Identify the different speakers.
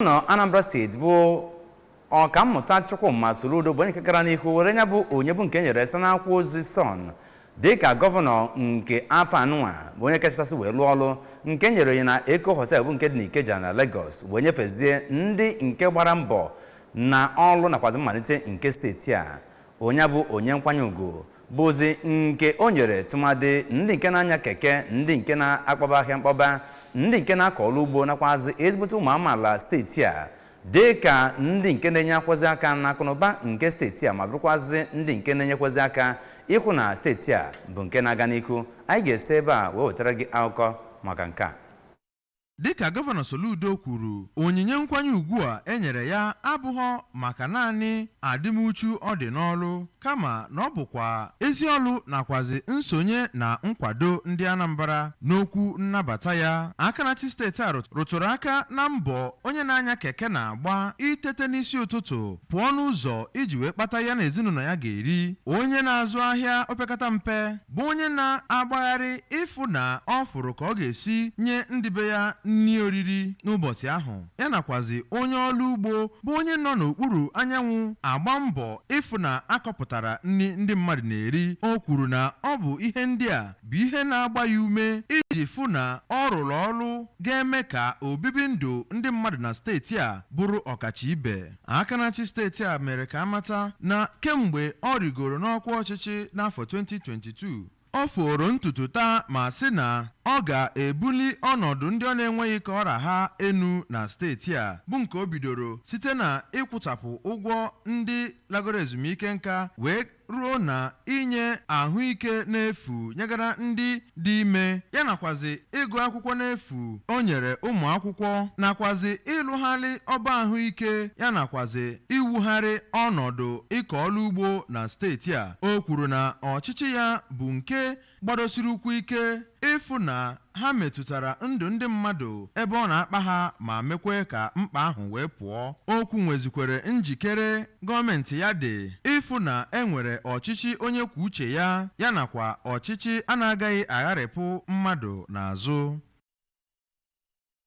Speaker 1: No Anambra State bụ ọkammụta Chukwuma Soludo bụ onye kekara n'ihu were nya bụ onye bụ nke nyere site n'akwụkwọ ozi Sun dịka gọvanọ nke afọ anụnwa bụ onye kachasị wee lụọ ọrụ nke nyere ya na Eko Hotel bụ nke dị n'Ikeja na Lagos wee nyefezie ndị nke gbara mbọ na ọrụ nakwazi mmalite nke steeti a. Onye bụ onye nkwanye ugwu bụzi nke o nyere tụmadị ndị nke na-anya keke, ndị nke na-akpọba ahịa mkpọba, ndị nke na-akọ ọrụ ugbo nakwazi ezigbote ụmụ amaala steeti a dịka ndị nke na-enye akwazi aka n'akụnụba nke steeti a ma bụrụkwazi ndị nke na-enyekwazi aka ịkwụ na steeti a bụ nke na-aga n'ihu. Anyị ga-esi ebe a wee wetara gị akụkọ maka nke a.
Speaker 2: Dịka gọvanọ Soludo kwuru, onyinye nkwanye ugwu a enyere ya abụghị maka naanị adịmuchu ọ dị n'ọrụ kama na ọ bụkwa ezi ọrụ nakwazi nsonye na nkwado ndị Anambra n'okwu nnabata ya. Akanati steeti a rụtụrụ aka na mbọ onye na-anya keke na-agba itete n'isi ụtụtụ pụọ n'ụzọ iji wee kpata ya na ezinụlọ ya ga-eri. Onye na-azụ ahịa opekata mpe bụ onye na-agbagharị ịfụ na ọ fụrụ ka ọ ga-esi nye ndị be ya nni oriri n'ụbọchị ahụ. Ya nakwazi onye ọrụ ugbo bụ onye nọ n'okpuru anyanwụ agba mbọ ịfụ na akọpụtara nni ndị mmadụ na-eri. O kwuru na ọ bụ ihe ndị a bụ ihe na-agba ya ume iji fụ na ọ rụrụ ọrụ ga-eme ka obibi ndụ ndị mmadụ na steeti a bụrụ ọkacha ibe. Akanachi steeti a mere ka amata na kemgbe ọ rigoro n'ọkwa ọchịchị n'afọ 2022 ọ foro ntutu taa ma sị na ọ ga-ebuli ọnọdụ ndị ọ na-enweghị ka ọra ha enu na steeti a bụ nke o bidoro site na ịkwụchapụ ụgwọ ndị lagoro ezumike nka wee ruo na inye ahụike n'efu nyegara ndị dị ime ya nakwazi ịgụ akwụkwọ n'efu o nyere ụmụ akwụkwọ nakwazi ịlụgharị ọba ahụike ya nakwazi iwugharị ọnọdụ ịkọ ọrụ ugbo na steeti a. O kwuru na ọchịchị ya bụ nke gbadosiri ụkwụ ike ịfụ na ha metụtara ndụ ndị mmadụ ebe ọ na-akpa ha ma mekwe ka mkpa ahụ wee pụọ. Okwu nwezikwere njikere gọọmenti ya dị ịfụ na enwere ọchịchị onye kwuo uche ya nakwa ọchịchị a na-agaghị agharịpụ mmadụ n'azụ.